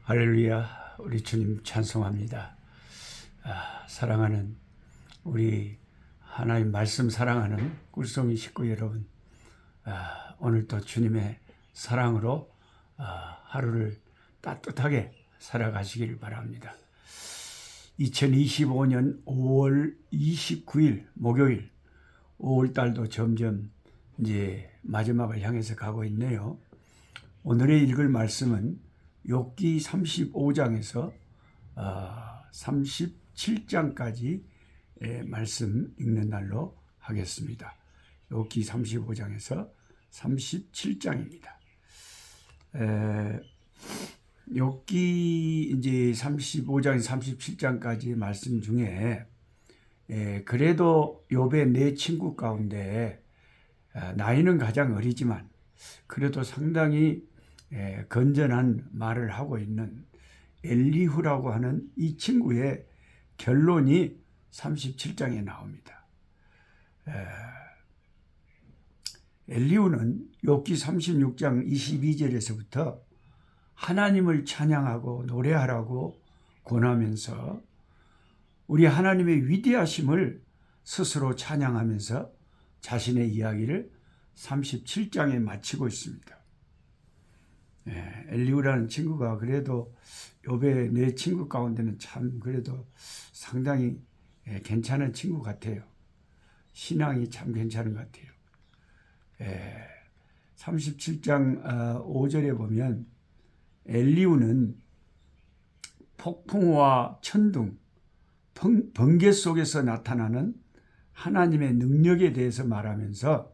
할렐루야, 우리 주님 찬송합니다. 사랑하는 우리 하나님 말씀 사랑하는 꿀송이 식구 여러분, 오늘도 주님의 사랑으로 하루를 따뜻하게 살아가시길 바랍니다. 2025년 5월 29일 목요일, 5월달도 점점 이제 마지막을 향해서 가고 있네요. 오늘의 읽을 말씀은 욥기 35장에서 37장까지 말씀 읽는 날로 하겠습니다. 욥기 35장에서 37장입니다. 욥기 이제 35장에서 37장까지 말씀 중에 그래도 욥의 네 친구 가운데 나이는 가장 어리지만 그래도 상당히 건전한 말을 하고 있는 엘리후라고 하는 이 친구의 결론이 37장에 나옵니다. 엘리후는 욥기 36장 22절에서부터 하나님을 찬양하고 노래하라고 권하면서 우리 하나님의 위대하심을 스스로 찬양하면서 자신의 이야기를 37장에 마치고 있습니다. 엘리후라는 친구가 그래도 욥의 네 친구 가운데는 참 그래도 상당히 괜찮은 친구 같아요. 신앙이 참 괜찮은 것 같아요. 37장 5절에 보면 엘리후는 폭풍과 천둥, 번개 속에서 나타나는 하나님의 능력에 대해서 말하면서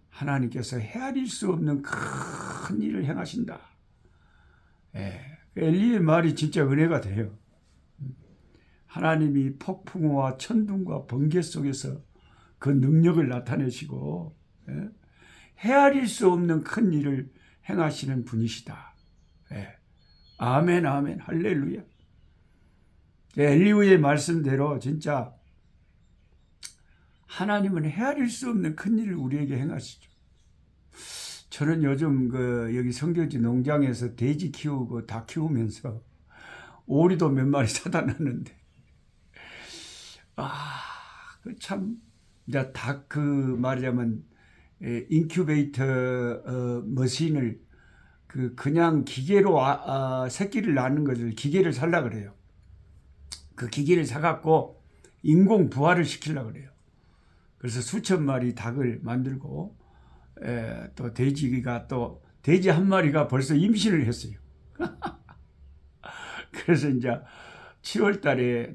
하나님께서 헤아릴 수 없는 큰 일을 행하신다. 엘리의 말이 진짜 은혜가 돼요. 하나님이 폭풍과 천둥과 번개 속에서 그 능력을 나타내시고 헤아릴 수 없는 큰 일을 행하시는 분이시다. 아멘, 아멘, 할렐루야. 엘리후의 말씀대로 진짜 하나님은 헤아릴 수 없는 큰 일을 우리에게 행하시죠. 저는 요즘 여기 성교지 농장에서 돼지 키우고 닭 키우면서 오리도 몇 마리 사다 놨는데, 참, 이제 닭 말하자면, 인큐베이터, 머신을 그냥 기계로 새끼를 낳는 것을 기계를 살라 그래요. 그 기계를 사갖고 인공 부화를 시키려고 그래요. 그래서 수천 마리 닭을 만들고 또 돼지 한 마리가 벌써 임신을 했어요. 그래서 이제 7월 달에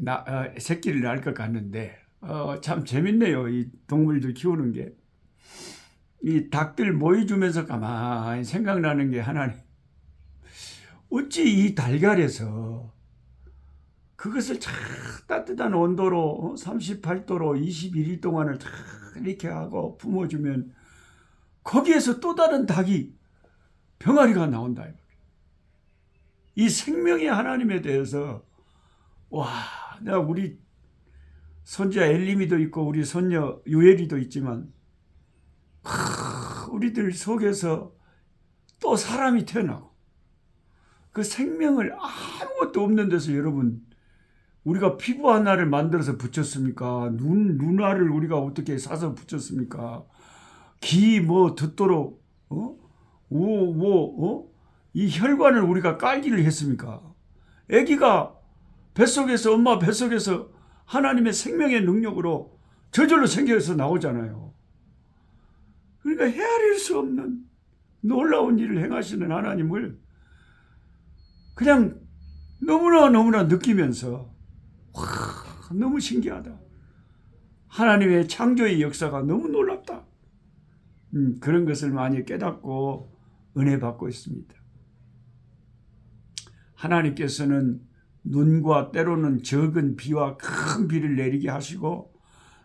새끼를 낳을 것 같는데 참 재밌네요. 이 동물들 키우는 게. 이 닭들 모여주면서 가만히 생각나는 게 하나님. 어찌 이 달걀에서 그것을 참 따뜻한 온도로 38도로 21일 동안을 다 이렇게 하고 품어주면 거기에서 또 다른 닭이 병아리가 나온다. 이 생명의 하나님에 대해서 내가 우리 손자 엘리미도 있고 우리 손녀 유엘이도 있지만 우리들 속에서 또 사람이 태어나고 그 생명을 아무것도 없는 데서 여러분 우리가 피부 하나를 만들어서 붙였습니까? 눈알을 우리가 어떻게 사서 붙였습니까? 귀 듣도록 이 혈관을 우리가 깔기를 했습니까? 아기가 엄마 뱃속에서 하나님의 생명의 능력으로 저절로 생겨서 나오잖아요. 그러니까 헤아릴 수 없는 놀라운 일을 행하시는 하나님을 그냥 너무나 느끼면서 너무 신기하다. 하나님의 창조의 역사가 너무 놀랍다. 그런 것을 많이 깨닫고 은혜 받고 있습니다. 하나님께서는 눈과 때로는 적은 비와 큰 비를 내리게 하시고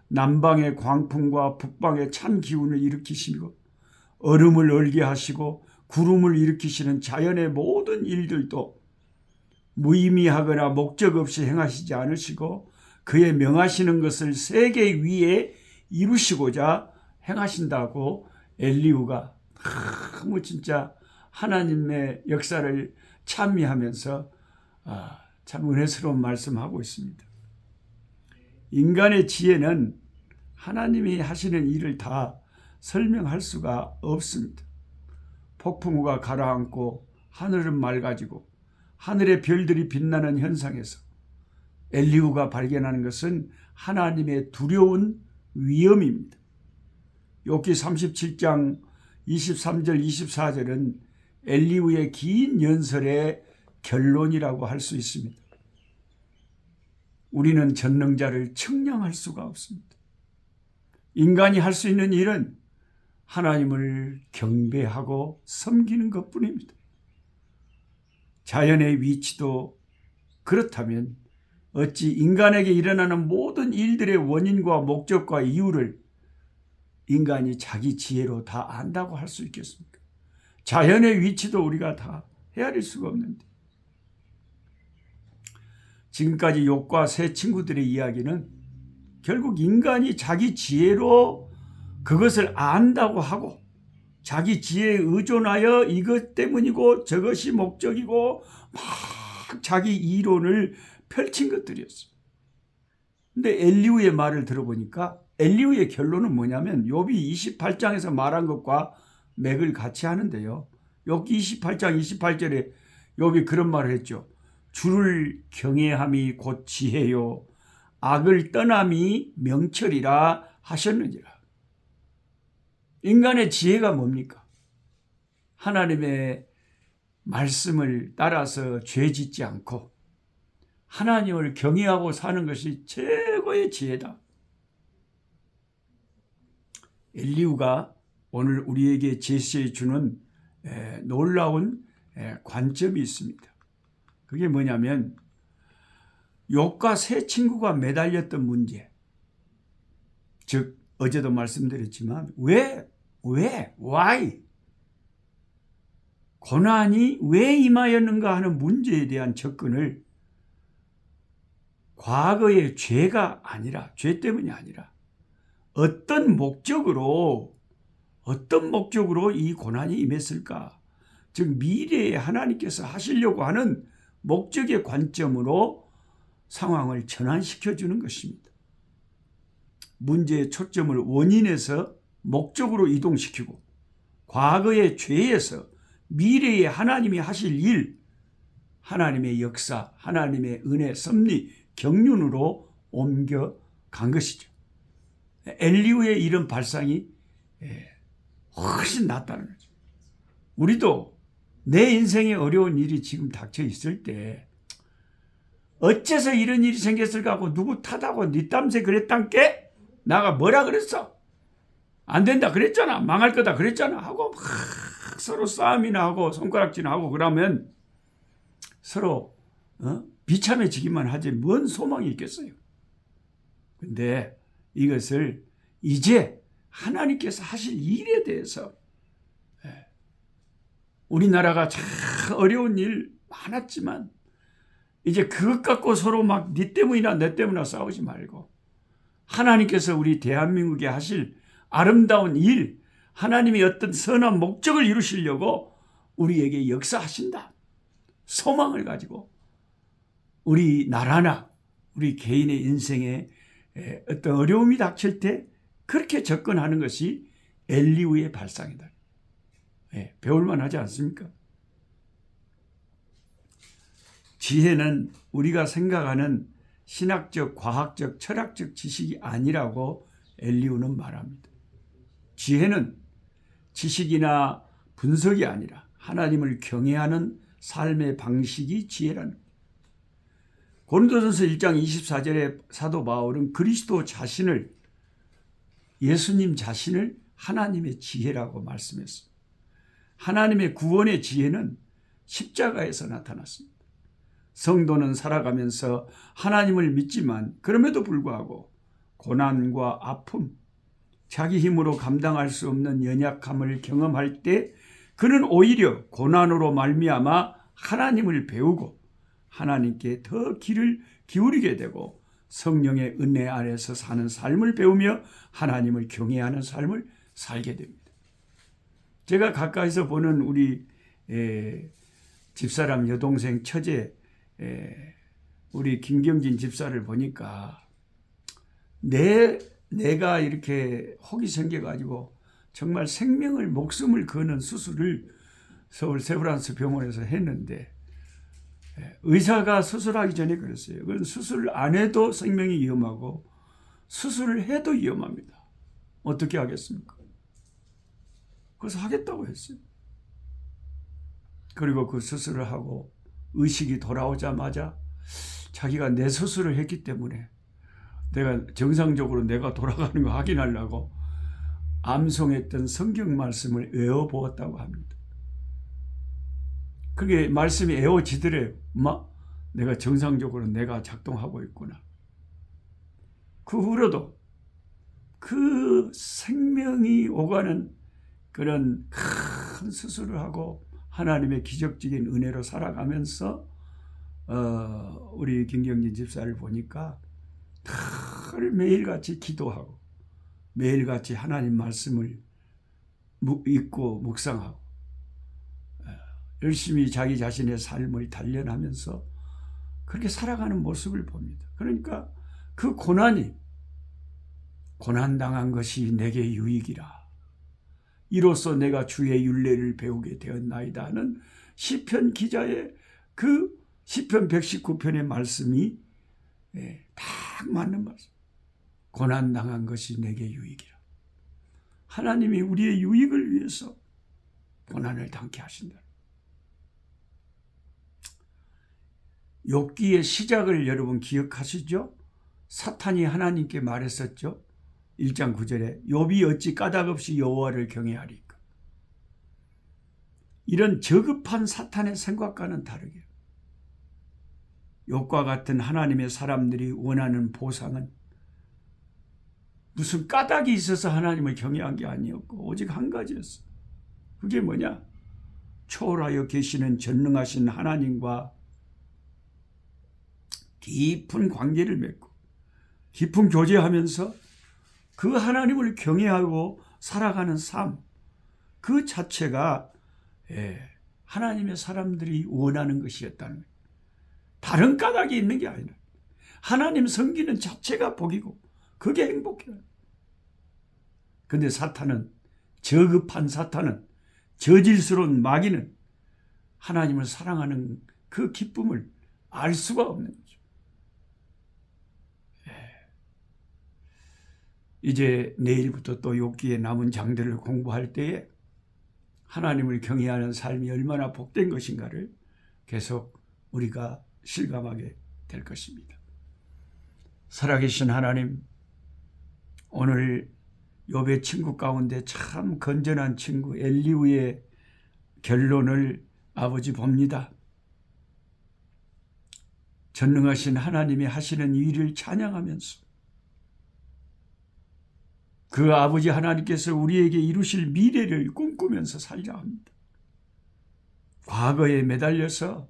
남방의 광풍과 북방의 찬 기운을 일으키시고 얼음을 얼게 하시고 구름을 일으키시는 자연의 모든 일들도 무의미하거나 목적 없이 행하시지 않으시고 그의 명하시는 것을 세계 위에 이루시고자 행하신다고 엘리후가 너무 진짜 하나님의 역사를 찬미하면서 참 은혜스러운 말씀하고 있습니다. 인간의 지혜는 하나님이 하시는 일을 다 설명할 수가 없습니다. 폭풍우가 가라앉고 하늘은 맑아지고 하늘의 별들이 빛나는 현상에서 엘리후가 발견하는 것은 하나님의 두려운 위엄입니다. 욥기 37장 23절 24절은 엘리후의 긴 연설의 결론이라고 할 수 있습니다. 우리는 전능자를 측량할 수가 없습니다. 인간이 할 수 있는 일은 하나님을 경배하고 섬기는 것뿐입니다. 자연의 위치도 그렇다면 어찌 인간에게 일어나는 모든 일들의 원인과 목적과 이유를 인간이 자기 지혜로 다 안다고 할 수 있겠습니까? 자연의 위치도 우리가 다 헤아릴 수가 없는데, 지금까지 욥과 세 친구들의 이야기는 결국 인간이 자기 지혜로 그것을 안다고 하고 자기 지혜에 의존하여 이것 때문이고 저것이 목적이고 막 자기 이론을 펼친 것들이었어요. 근데 엘리후의 말을 들어보니까 엘리후의 결론은 뭐냐면 욥이 28장에서 말한 것과 맥을 같이 하는데요. 욥기 28장 28절에 욥이 그런 말을 했죠. 주를 경외함이 곧 지혜요 악을 떠남이 명철이라 하셨느니라. 인간의 지혜가 뭡니까? 하나님의 말씀을 따라서 죄 짓지 않고 하나님을 경외하고 사는 것이 최고의 지혜다. 엘리후가 오늘 우리에게 제시해 주는 놀라운 관점이 있습니다. 그게 뭐냐면 욥과 세 친구가 매달렸던 문제, 즉 어제도 말씀드렸지만 why? 고난이 왜 임하였는가 하는 문제에 대한 접근을 과거의 죄가 아니라, 죄 때문이 아니라 어떤 목적으로 이 고난이 임했을까? 즉 미래에 하나님께서 하시려고 하는 목적의 관점으로 상황을 전환시켜 주는 것입니다. 문제의 초점을 원인에서 목적으로 이동시키고 과거의 죄에서 미래에 하나님이 하실 일, 하나님의 역사, 하나님의 은혜, 섭리, 경륜으로 옮겨간 것이죠. 엘리후의 이런 발상이 훨씬 낫다는 거죠. 우리도 내 인생에 어려운 일이 지금 닥쳐 있을 때 어째서 이런 일이 생겼을까 하고 누구 탓하고 네 땀새 그랬단께? 나가 뭐라 그랬어? 안 된다 그랬잖아. 망할 거다 그랬잖아. 하고 막 서로 싸움이나 하고 손가락질이나 하고 그러면 서로 비참해지기만 하지 뭔 소망이 있겠어요. 근데 이것을 이제 하나님께서 하실 일에 대해서, 우리나라가 참 어려운 일 많았지만 이제 그것 갖고 서로 막 네 때문이나 내 때문이나 싸우지 말고 하나님께서 우리 대한민국에 하실 아름다운 일, 하나님의 어떤 선한 목적을 이루시려고 우리에게 역사하신다. 소망을 가지고 우리 나라나 우리 개인의 인생에 어떤 어려움이 닥칠 때 그렇게 접근하는 것이 엘리후의 발상이다. 배울만 하지 않습니까? 지혜는 우리가 생각하는 신학적, 과학적, 철학적 지식이 아니라고 엘리후는 말합니다. 지혜는 지식이나 분석이 아니라 하나님을 경외하는 삶의 방식이 지혜라는 거예요. 고린도전서 1장 24절에 사도 바울은 그리스도 자신을, 예수님 자신을 하나님의 지혜라고 말씀했습니다. 하나님의 구원의 지혜는 십자가에서 나타났습니다. 성도는 살아가면서 하나님을 믿지만 그럼에도 불구하고 고난과 아픔, 자기 힘으로 감당할 수 없는 연약함을 경험할 때 그는 오히려 고난으로 말미암아 하나님을 배우고 하나님께 더 귀를 기울이게 되고 성령의 은혜 아래서 사는 삶을 배우며 하나님을 경외하는 삶을 살게 됩니다. 제가 가까이서 보는 우리 집사람 여동생 처제 우리 김경진 집사를 보니까 내가 이렇게 혹이 생겨가지고 정말 생명을 목숨을 거는 수술을 서울 세브란스 병원에서 했는데 의사가 수술하기 전에 그랬어요. 그건 수술 안 해도 생명이 위험하고 수술을 해도 위험합니다. 어떻게 하겠습니까? 그래서 하겠다고 했어요. 그리고 그 수술을 하고 의식이 돌아오자마자 자기가 내 수술을 했기 때문에 내가 정상적으로 내가 돌아가는 거 확인하려고 암송했던 성경 말씀을 외워보았다고 합니다. 그게 말씀이 외워지더래요. 내가 정상적으로 내가 작동하고 있구나. 그 후로도 그 생명이 오가는 그런 큰 수술을 하고 하나님의 기적적인 은혜로 살아가면서 우리 김경진 집사를 보니까 늘 매일같이 기도하고 매일같이 하나님 말씀을 읽고 묵상하고 열심히 자기 자신의 삶을 단련하면서 그렇게 살아가는 모습을 봅니다. 그러니까 그 고난당한 것이 내게 유익이라. 이로써 내가 주의 율례를 배우게 되었나이다 하는 시편 기자의 그 시편 119편의 말씀이 딱 맞는 말씀. 고난당한 것이 내게 유익이라. 하나님이 우리의 유익을 위해서 고난을 당케 하신다. 욥기의 시작을 여러분 기억하시죠? 사탄이 하나님께 말했었죠. 1장 9절에 욥이 어찌 까닭없이 여호와를 경외하리까. 이런 저급한 사탄의 생각과는 다르게 욥과 같은 하나님의 사람들이 원하는 보상은 무슨 까닭이 있어서 하나님을 경외한 게 아니었고 오직 한 가지였어. 그게 뭐냐? 초월하여 계시는 전능하신 하나님과 깊은 관계를 맺고 깊은 교제하면서 그 하나님을 경외하고 살아가는 삶, 그 자체가 하나님의 사람들이 원하는 것이었다는 거예요. 다른 까닭이 있는 게 아니라 하나님 섬기는 자체가 복이고 그게 행복해요. 그런데 사탄은, 저급한 사탄은, 저질스러운 마귀는 하나님을 사랑하는 그 기쁨을 알 수가 없는 거죠. 이제 내일부터 또 욥기의 남은 장들을 공부할 때에 하나님을 경외하는 삶이 얼마나 복된 것인가를 계속 우리가 실감하게 될 것입니다. 살아계신 하나님, 오늘 욥의 친구 가운데 참 건전한 친구 엘리후의 결론을 아버지 봅니다. 전능하신 하나님이 하시는 일을 찬양하면서 그 아버지 하나님께서 우리에게 이루실 미래를 꿈꾸면서 살려 합니다. 과거에 매달려서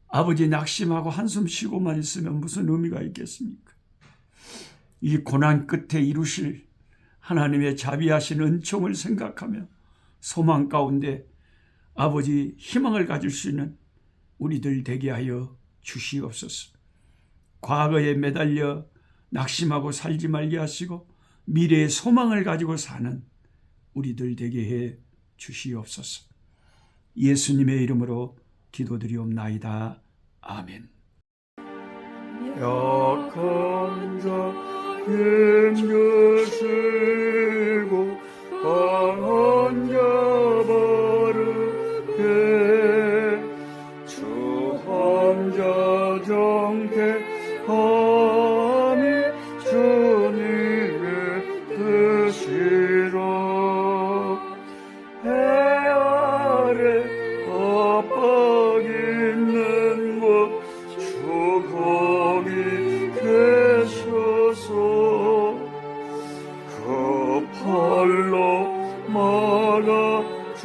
아버지 낙심하고 한숨 쉬고만 있으면 무슨 의미가 있겠습니까? 이 고난 끝에 이루실 하나님의 자비하신 은총을 생각하며 소망 가운데 아버지 희망을 가질 수 있는 우리들 되게 하여 주시옵소서. 과거에 매달려 낙심하고 살지 말게 하시고 미래의 소망을 가지고 사는 우리들 되게 해 주시옵소서. 예수님의 이름으로 기도드리옵나이다. 아멘. 약한 자 힘주시고 강한 자 바르게 주한 자 정케함이 주님의 뜻이라. 해 아래 압박 있는 곳 주 거기 계셔서 그 팔로 막아 주